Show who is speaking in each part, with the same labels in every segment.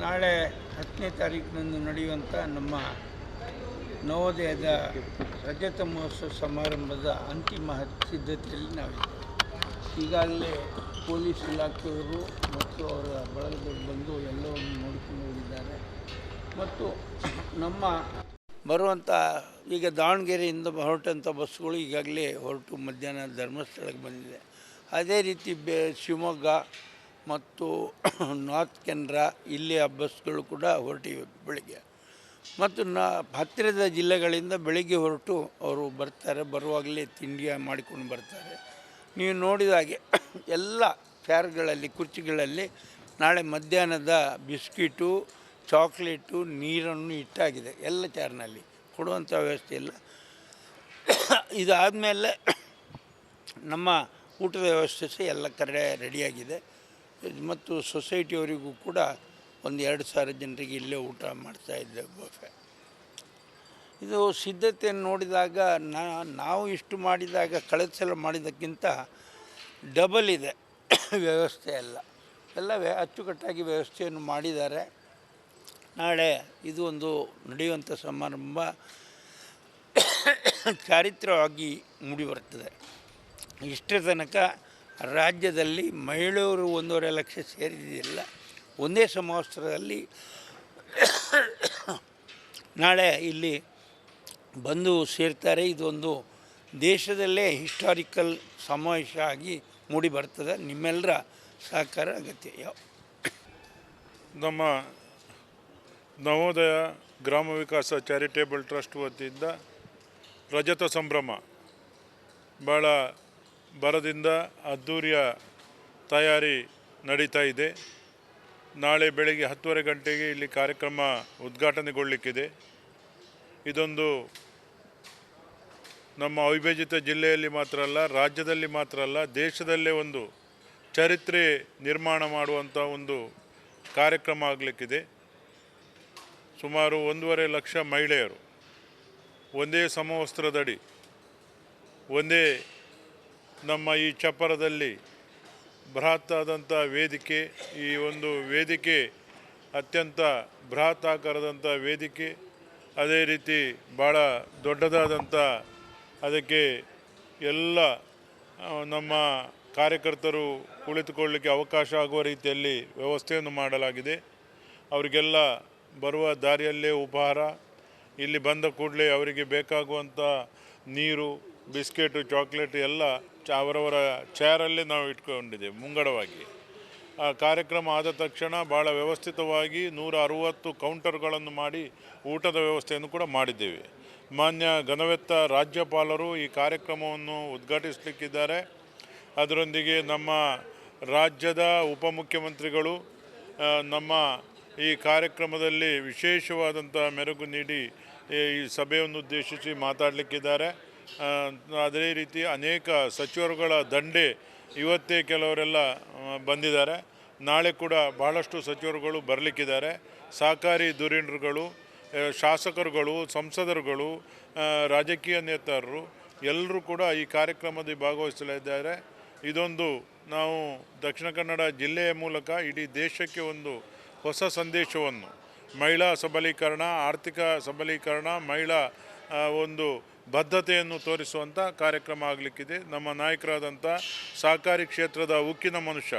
Speaker 1: ನಾಳೆ 10ನೇ ತಾರೀಕಿನಂದು ನಡೆಯುವಂಥ ನಮ್ಮ ನವೋದಯದ ರಜತ ಮಹೋತ್ಸವ ಸಮಾರಂಭದ ಅಂತಿಮ ಸಿದ್ಧತೆಯಲ್ಲಿ ನಾವಿದ್ದೇವೆ. ಈಗಾಗಲೇ ಪೊಲೀಸ್ ಇಲಾಖೆಯವರು ಮತ್ತು ಅವರ ಬಳಗದವರು ಬಂದು ಎಲ್ಲವನ್ನು ನೋಡಿಕೊಂಡು ಹೋಗಿದ್ದಾರೆ. ಮತ್ತು ನಮ್ಮ ಬರುವಂಥ ಈಗ ದಾವಣಗೆರೆಯಿಂದ ಹೊರಟಂಥ ಬಸ್ಸುಗಳು ಈಗಾಗಲೇ ಹೊರಟು ಮಧ್ಯಾಹ್ನ ಧರ್ಮಸ್ಥಳಕ್ಕೆ ಬಂದಿದೆ. ಅದೇ ರೀತಿ ಶಿವಮೊಗ್ಗ ಮತ್ತು ನಾರ್ತ್ ಕೆನರಾ ಇಲ್ಲಿಯ ಬಸ್ಗಳು ಕೂಡ ಹೊರಟಿವೆ ಬೆಳಿಗ್ಗೆ. ಮತ್ತು ಹತ್ತಿರದ ಜಿಲ್ಲೆಗಳಿಂದ ಬೆಳಿಗ್ಗೆ ಹೊರಟು ಅವರು ಬರ್ತಾರೆ. ಬರುವಾಗಲೇ ತಿಂಡಿ ಮಾಡಿಕೊಂಡು ಬರ್ತಾರೆ. ನೀವು ನೋಡಿದ ಹಾಗೆ ಎಲ್ಲ ಚೇರ್ಗಳಲ್ಲಿ ಕುರ್ಚಿಗಳಲ್ಲಿ ನಾಳೆ ಮಧ್ಯಾಹ್ನದ ಬಿಸ್ಕಿಟು, ಚಾಕ್ಲೇಟು, ನೀರನ್ನು ಇಟ್ಟಾಗಿದೆ. ಎಲ್ಲ ಚೇರ್ನಲ್ಲಿ ಕೊಡುವಂಥ ವ್ಯವಸ್ಥೆ ಇಲ್ಲ. ಇದಾದಮೇಲೆ ನಮ್ಮ ಊಟದ ವ್ಯವಸ್ಥೆ ಸಹ ಎಲ್ಲ ಕಡೆ ರೆಡಿಯಾಗಿದೆ. ಮತ್ತು ಸೊಸೈಟಿಯವರಿಗೂ ಕೂಡ ಒಂದು 2,000 ಜನರಿಗೆ ಇಲ್ಲೇ ಊಟ ಮಾಡ್ತಾಯಿದ್ದೆ ಬಫೆ. ಇದು ಸಿದ್ಧತೆಯನ್ನು ನೋಡಿದಾಗ ನಾವು ಇಷ್ಟು ಮಾಡಿದಾಗ ಕಳೆದ ಸಲ ಮಾಡಿದ್ದಕ್ಕಿಂತ ಡಬಲ್ ಇದೆ ವ್ಯವಸ್ಥೆ ಎಲ್ಲ ಅಚ್ಚುಕಟ್ಟಾಗಿ ವ್ಯವಸ್ಥೆಯನ್ನು ಮಾಡಿದ್ದಾರೆ. ನಾಳೆ ಇದು ಒಂದು ನಡೆಯುವಂಥ ಸಮಾರಂಭ ಚಾರಿತ್ರ್ಯವಾಗಿ ಮೂಡಿಬರ್ತದೆ. ಇಷ್ಟರ ತನಕ ರಾಜ್ಯದಲ್ಲಿ ಮಹಿಳೆಯರು 1.5 ಲಕ್ಷ ಸೇರಿದಿಲ್ಲ. ಒಂದೇ ಸಮವಸ್ತ್ರದಲ್ಲಿ ನಾಳೆ ಇಲ್ಲಿ ಬಂದು ಸೇರ್ತಾರೆ. ಇದೊಂದು ದೇಶದಲ್ಲೇ ಹಿಸ್ಟಾರಿಕಲ್ ಸಮಾವೇಶ ಆಗಿ ಮೂಡಿ ಬರ್ತದೆ. ನಿಮ್ಮೆಲ್ಲರ ಸಹಕಾರ ಅಗತ್ಯ.
Speaker 2: ನಮ್ಮ ನವೋದಯ ಗ್ರಾಮ ವಿಕಾಸ ಚಾರಿಟೇಬಲ್ ಟ್ರಸ್ಟ್ ವತಿಯಿಂದ ರಜತ ಸಂಭ್ರಮ ಭಾಳ ಭರದಿಂದ ಅದ್ಧೂರಿಯ ತಯಾರಿ ನಡೀತಾ ಇದೆ. ನಾಳೆ ಬೆಳಗ್ಗೆ 10:30 ಗಂಟೆಗೆ ಇಲ್ಲಿ ಕಾರ್ಯಕ್ರಮ ಉದ್ಘಾಟನೆಗೊಳ್ಳಲಿಕ್ಕಿದೆ. ಇದೊಂದು ನಮ್ಮ ಅವಿಭಜಿತ ಜಿಲ್ಲೆಯಲ್ಲಿ ಮಾತ್ರ ಅಲ್ಲ, ರಾಜ್ಯದಲ್ಲಿ ಮಾತ್ರ ಅಲ್ಲ, ದೇಶದಲ್ಲೇ ಒಂದು ಚರಿತ್ರೆ ನಿರ್ಮಾಣ ಮಾಡುವಂಥ ಒಂದು ಕಾರ್ಯಕ್ರಮ ಆಗಲಿಕ್ಕಿದೆ. ಸುಮಾರು 1.5 ಲಕ್ಷ ಮಹಿಳೆಯರು ಒಂದೇ ಸಮವಸ್ತ್ರದಡಿ ಒಂದೇ ನಮ್ಮ ಈ ಚಪ್ಪರದಲ್ಲಿ ಬೃಹತ್ ಆದಂಥ ವೇದಿಕೆ. ಈ ಒಂದು ವೇದಿಕೆ ಅತ್ಯಂತ ಬೃಹತ್ ಆಕಾರದಂಥ ವೇದಿಕೆ. ಅದೇ ರೀತಿ ಭಾಳ ದೊಡ್ಡದಾದಂಥ ಅದಕ್ಕೆ ಎಲ್ಲ ನಮ್ಮ ಕಾರ್ಯಕರ್ತರು ಕುಳಿತುಕೊಳ್ಳಲಿಕ್ಕೆ ಅವಕಾಶ ಆಗುವ ರೀತಿಯಲ್ಲಿ ವ್ಯವಸ್ಥೆಯನ್ನು ಮಾಡಲಾಗಿದೆ. ಅವರಿಗೆಲ್ಲ ಬರುವ ದಾರಿಯಲ್ಲೇ ಉಪಹಾರ, ಇಲ್ಲಿ ಬಂದ ಕೂಡಲೇ ಅವರಿಗೆ ಬೇಕಾಗುವಂಥ ನೀರು, ಬಿಸ್ಕೆಟು, ಚಾಕ್ಲೇಟು ಎಲ್ಲ ಅವರವರ ಚೇರಲ್ಲೇ ನಾವು ಇಟ್ಕೊಂಡಿದ್ದೇವೆ ಮುಂಗಡವಾಗಿ. ಆ ಕಾರ್ಯಕ್ರಮ ಆದ ತಕ್ಷಣ ಭಾಳ ವ್ಯವಸ್ಥಿತವಾಗಿ 160 ಕೌಂಟರ್ಗಳನ್ನು ಮಾಡಿ ಊಟದ ವ್ಯವಸ್ಥೆಯನ್ನು ಕೂಡ ಮಾಡಿದ್ದೇವೆ. ಮಾನ್ಯ ಘನವೆತ್ತ ರಾಜ್ಯಪಾಲರು ಈ ಕಾರ್ಯಕ್ರಮವನ್ನು ಉದ್ಘಾಟಿಸಲಿಕ್ಕಿದ್ದಾರೆ. ಅದರೊಂದಿಗೆ ನಮ್ಮ ರಾಜ್ಯದ ಉಪಮುಖ್ಯಮಂತ್ರಿಗಳು ನಮ್ಮ ಈ ಕಾರ್ಯಕ್ರಮದಲ್ಲಿ ವಿಶೇಷವಾದಂಥ ಮೆರುಗು ನೀಡಿ ಈ ಸಭೆಯನ್ನು ಉದ್ದೇಶಿಸಿ ಮಾತಾಡಲಿಕ್ಕಿದ್ದಾರೆ. ಅದೇ ರೀತಿ ಅನೇಕ ಸಚಿವರುಗಳ ದಂಡೆ ಇವತ್ತೇ ಕೆಲವರೆಲ್ಲ ಬಂದಿದ್ದಾರೆ. ನಾಳೆ ಕೂಡ ಬಹಳಷ್ಟು ಸಚಿವರುಗಳು ಬರಲಿಕ್ಕಿದ್ದಾರೆ. ಸಹಕಾರಿ ಧುರೀಣರುಗಳು, ಶಾಸಕರುಗಳು, ಸಂಸದರುಗಳು, ರಾಜಕೀಯ ನೇತಾರರು ಎಲ್ಲರೂ ಕೂಡ ಈ ಕಾರ್ಯಕ್ರಮದಲ್ಲಿ ಭಾಗವಹಿಸಲಿದ್ದಾರೆ. ಇದೊಂದು ನಾವು ದಕ್ಷಿಣ ಕನ್ನಡ ಜಿಲ್ಲೆಯ ಮೂಲಕ ಇಡೀ ದೇಶಕ್ಕೆ ಒಂದು ಹೊಸ ಸಂದೇಶವನ್ನು, ಮಹಿಳಾ ಸಬಲೀಕರಣ, ಆರ್ಥಿಕ ಸಬಲೀಕರಣ, ಮಹಿಳಾ ಒಂದು ಬದ್ಧತೆಯನ್ನು ತೋರಿಸುವಂಥ ಕಾರ್ಯಕ್ರಮ ಆಗಲಿಕ್ಕಿದೆ. ನಮ್ಮ ನಾಯಕರಾದಂಥ ಸಹಕಾರಿ ಕ್ಷೇತ್ರದ ಉಕ್ಕಿನ ಮನುಷ್ಯ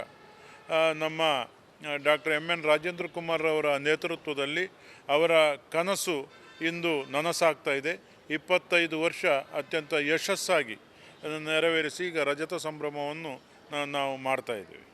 Speaker 2: ನಮ್ಮ doctor M N Rajendra Kumar ಅವರ ನೇತೃತ್ವದಲ್ಲಿ ಅವರ ಕನಸು ಇಂದು ನನಸಾಗ್ತಾ ಇದೆ. 25 ವರ್ಷ ಅತ್ಯಂತ ಯಶಸ್ಸಾಗಿ ನೆರವೇರಿಸಿ ಈಗ ರಜತ ಸಂಭ್ರಮವನ್ನು ನಾವು ಮಾಡ್ತಾಯಿದ್ದೀವಿ.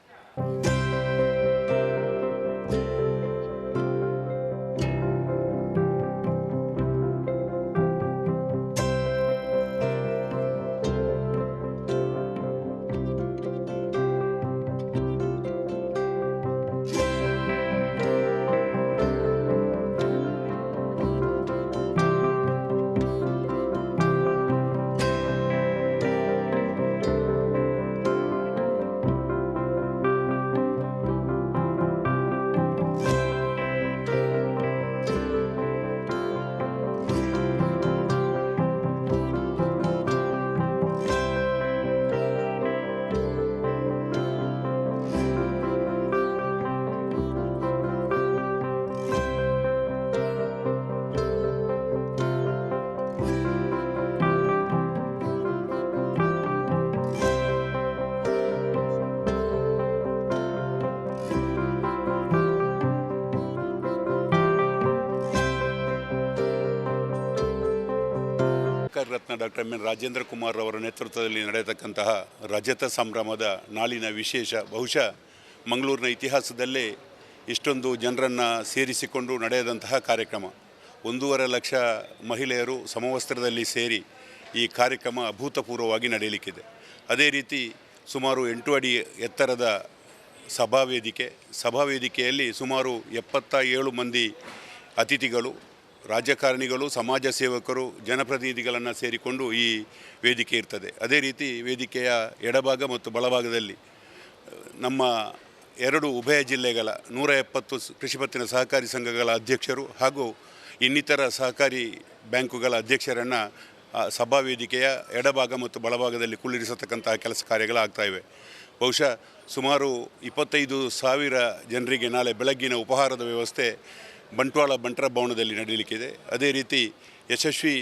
Speaker 3: Bharat Ratna doctor M N Rajendra Kumar ಅವರ ನೇತೃತ್ವದಲ್ಲಿ ನಡೆಯತಕ್ಕಂತಹ ರಜತ ಸಂಭ್ರಮದ ನಾಳಿನ ವಿಶೇಷ. ಬಹುಶಃ ಮಂಗಳೂರಿನ ಇತಿಹಾಸದಲ್ಲೇ ಇಷ್ಟೊಂದು ಜನರನ್ನು ಸೇರಿಸಿಕೊಂಡು ನಡೆಯದಂತಹ ಕಾರ್ಯಕ್ರಮ. 1.5 ಲಕ್ಷ ಮಹಿಳೆಯರು ಸಮವಸ್ತ್ರದಲ್ಲಿ ಸೇರಿ ಈ ಕಾರ್ಯಕ್ರಮ ಅಭೂತಪೂರ್ವವಾಗಿ ನಡೆಯಲಿಕ್ಕಿದೆ. ಅದೇ ರೀತಿ ಸುಮಾರು 8 ಅಡಿ ಎತ್ತರದ ಸಭಾವೇದಿಕೆಯಲ್ಲಿ ಸುಮಾರು 77 ಮಂದಿ ಅತಿಥಿಗಳು, ರಾಜಕಾರಣಿಗಳು, ಸಮಾಜ ಸೇವಕರು, ಜನಪ್ರತಿನಿಧಿಗಳನ್ನು ಸೇರಿಕೊಂಡು ಈ ವೇದಿಕೆ ಇರ್ತದೆ. ಅದೇ ರೀತಿ ವೇದಿಕೆಯ ಎಡಭಾಗ ಮತ್ತು ಬಲಭಾಗದಲ್ಲಿ ನಮ್ಮ 2 ಉಭಯ ಜಿಲ್ಲೆಗಳ 170 ಕೃಷಿ ಪತ್ತಿನ ಸಹಕಾರಿ ಸಂಘಗಳ ಅಧ್ಯಕ್ಷರು ಹಾಗೂ ಇನ್ನಿತರ ಸಹಕಾರಿ ಬ್ಯಾಂಕುಗಳ ಅಧ್ಯಕ್ಷರನ್ನು ಸಭಾ ವೇದಿಕೆಯ ಎಡಭಾಗ ಮತ್ತು ಬಲಭಾಗದಲ್ಲಿ ಕುಳ್ಳಿರಿಸತಕ್ಕಂತಹ ಕೆಲಸ ಕಾರ್ಯಗಳಾಗ್ತಾಯಿವೆ. ಬಹುಶಃ ಸುಮಾರು 25,000 ಜನರಿಗೆ ನಾಳೆ ಬೆಳಗ್ಗಿನ ಉಪಹಾರದ ವ್ಯವಸ್ಥೆ ಬಂಟ್ವಾಳ ಬಂಟರ ಭವನದಲ್ಲಿ ನಡೆಯಲಿಕ್ಕಿದೆ. ಅದೇ ರೀತಿ ಯಶಸ್ವಿ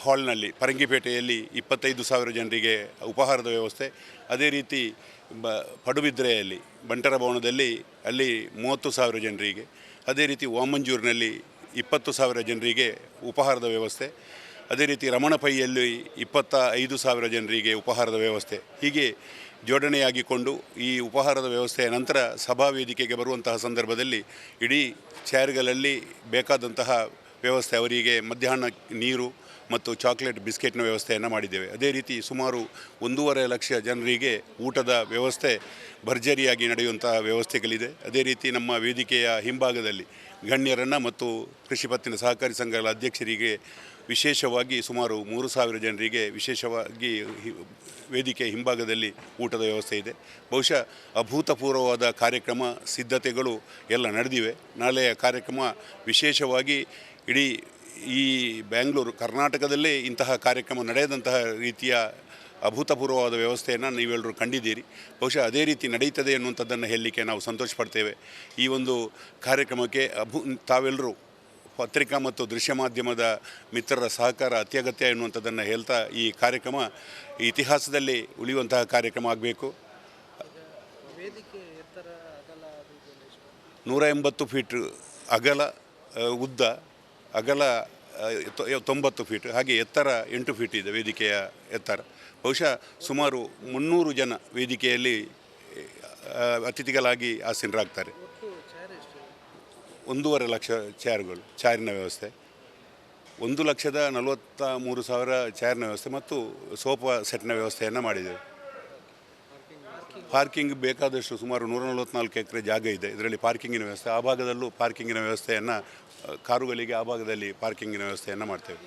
Speaker 3: ಹಾಲ್ನಲ್ಲಿ ಪರಂಗಿಪೇಟೆಯಲ್ಲಿ 25,000 ಜನರಿಗೆ ಉಪಹಾರದ ವ್ಯವಸ್ಥೆ. ಅದೇ ರೀತಿ ಪಡುಬಿದ್ರೆಯಲ್ಲಿ ಬಂಟರ ಭವನದಲ್ಲಿ ಅಲ್ಲಿ 30,000 ಜನರಿಗೆ. ಅದೇ ರೀತಿ ವಾಮಂಜೂರಿನಲ್ಲಿ 20,000 ಜನರಿಗೆ ಉಪಹಾರದ ವ್ಯವಸ್ಥೆ. ಅದೇ ರೀತಿ ರಮಣಪೈಯಲ್ಲಿ 25,000 ಜನರಿಗೆ ಉಪಹಾರದ ವ್ಯವಸ್ಥೆ. ಹೀಗೆ ಜೋಡಣೆಯಾಗಿಕೊಂಡು ಈ ಉಪಹಾರದ ವ್ಯವಸ್ಥೆಯ ನಂತರ ಸಭಾ ವೇದಿಕೆಗೆ ಬರುವಂತಹ ಸಂದರ್ಭದಲ್ಲಿ ಇಡೀ ಚೇರ್ಗಳಲ್ಲಿ ಬೇಕಾದಂತಹ ವ್ಯವಸ್ಥೆ, ಅವರಿಗೆ ಮಧ್ಯಾಹ್ನ ನೀರು ಮತ್ತು ಚಾಕ್ಲೇಟ್ ಬಿಸ್ಕೆಟ್ನ ವ್ಯವಸ್ಥೆಯನ್ನು ಮಾಡಿದ್ದೇವೆ. ಅದೇ ರೀತಿ ಸುಮಾರು 1.5 ಲಕ್ಷ ಜನರಿಗೆ ಊಟದ ವ್ಯವಸ್ಥೆ ಭರ್ಜರಿಯಾಗಿ ನಡೆಯುವಂತಹ ವ್ಯವಸ್ಥೆಗಳಿದೆ. ಅದೇ ರೀತಿ ನಮ್ಮ ವೇದಿಕೆಯ ಹಿಂಭಾಗದಲ್ಲಿ ಗಣ್ಯರನ್ನು ಮತ್ತು ಕೃಷಿ ಪತ್ತಿನ ಸಹಕಾರಿ ಸಂಘಗಳ ಅಧ್ಯಕ್ಷರಿಗೆ ವಿಶೇಷವಾಗಿ ಸುಮಾರು 3,000 ಜನರಿಗೆ ವಿಶೇಷವಾಗಿ ವೇದಿಕೆ ಹಿಂಭಾಗದಲ್ಲಿ ಊಟದ ವ್ಯವಸ್ಥೆ ಇದೆ. ಬಹುಶಃ ಅಭೂತಪೂರ್ವವಾದ ಕಾರ್ಯಕ್ರಮ ಸಿದ್ಧತೆಗಳು ಎಲ್ಲ ನಡೆದಿವೆ. ನಾಳೆಯ ಕಾರ್ಯಕ್ರಮ ವಿಶೇಷವಾಗಿ ಇಡೀ ಈ ಬೆಂಗಳೂರು ಕರ್ನಾಟಕದಲ್ಲೇ ಇಂತಹ ಕಾರ್ಯಕ್ರಮ ನಡೆಯದಂತಹ ರೀತಿಯ ಅಭೂತಪೂರ್ವವಾದ ವ್ಯವಸ್ಥೆಯನ್ನು ನೀವೆಲ್ಲರೂ ಕಂಡಿದ್ದೀರಿ. ಬಹುಶಃ ಅದೇ ರೀತಿ ನಡೀತದೆ ಅನ್ನುವಂಥದ್ದನ್ನು ಹೇಳಲಿಕ್ಕೆ ನಾವು ಸಂತೋಷ ಪಡ್ತೇವೆ. ಈ ಒಂದು ಕಾರ್ಯಕ್ರಮಕ್ಕೆ ತಾವೆಲ್ಲರೂ ಪತ್ರಿಕಾ ಮತ್ತು ದೃಶ್ಯ ಮಾಧ್ಯಮದ ಮಿತ್ರರ ಸಹಕಾರ ಅತ್ಯಗತ್ಯ ಎನ್ನುವಂಥದ್ದನ್ನು ಹೇಳ್ತಾ ಈ ಕಾರ್ಯಕ್ರಮ ಇತಿಹಾಸದಲ್ಲಿ ಉಳಿಯುವಂತಹ ಕಾರ್ಯಕ್ರಮ ಆಗಬೇಕು. 180 ಫೀಟ್ ಅಗಲ, ಉದ್ದ ಅಗಲ 90 ಫೀಟ್, ಹಾಗೆ ಎತ್ತರ 8 ಫೀಟ್ ಇದೆ ವೇದಿಕೆಯ ಎತ್ತರ. ಬಹುಶಃ ಸುಮಾರು 300 ಜನ ವೇದಿಕೆಯಲ್ಲಿ ಅತಿಥಿಗಳಾಗಿ ಆಸೀನರಾಗ್ತಾರೆ. 1.5 ಲಕ್ಷ ಚೇರಿನ ವ್ಯವಸ್ಥೆ, 1,43,000 ಚೇರಿನ ವ್ಯವಸ್ಥೆ ಮತ್ತು ಸೋಫಾ ಸೆಟ್ನ ವ್ಯವಸ್ಥೆಯನ್ನು ಮಾಡಿದ್ದೇವೆ. ಪಾರ್ಕಿಂಗ್ ಬೇಕಾದಷ್ಟು ಸುಮಾರು 144 ಎಕರೆ ಜಾಗ ಇದೆ. ಇದರಲ್ಲಿ ಪಾರ್ಕಿಂಗಿನ ವ್ಯವಸ್ಥೆ, ಆ ಭಾಗದಲ್ಲೂ ಪಾರ್ಕಿಂಗಿನ ವ್ಯವಸ್ಥೆಯನ್ನು, ಕಾರುಗಳಿಗೆ ಆ ಭಾಗದಲ್ಲಿ ಪಾರ್ಕಿಂಗಿನ ವ್ಯವಸ್ಥೆಯನ್ನು ಮಾಡ್ತೇವೆ.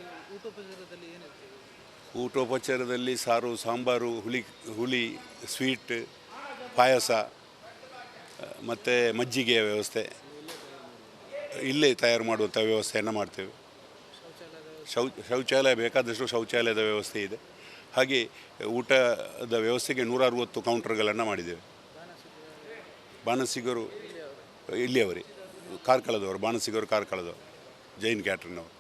Speaker 3: ಊಟೋಪಚಾರದಲ್ಲಿ ಸಾರು, ಸಾಂಬಾರು, ಹುಳಿ, ಸ್ವೀಟ್, ಪಾಯಸ ಮತ್ತು ಮಜ್ಜಿಗೆಯ ವ್ಯವಸ್ಥೆ ಇಲ್ಲೇ ತಯಾರು ಮಾಡುವಂಥ ವ್ಯವಸ್ಥೆಯನ್ನು ಮಾಡ್ತೇವೆ. ಶೌಚಾಲಯ ಬೇಕಾದಷ್ಟು ಶೌಚಾಲಯದ ವ್ಯವಸ್ಥೆ ಇದೆ. ಹಾಗೆ ಊಟದ ವ್ಯವಸ್ಥೆಗೆ 160 ಕೌಂಟರ್ಗಳನ್ನು ಮಾಡಿದ್ದೇವೆ. ಬಾಣಸಿಗರು ಇಲ್ಲಿಯವರೇ, ಕಾರ್ಕಳದವರು, ಬಾಣಸಿಗರು ಕಾರ್ಕಳದವರು, ಜೈನ್ ಕ್ಯಾಟ್ರಿನವರು.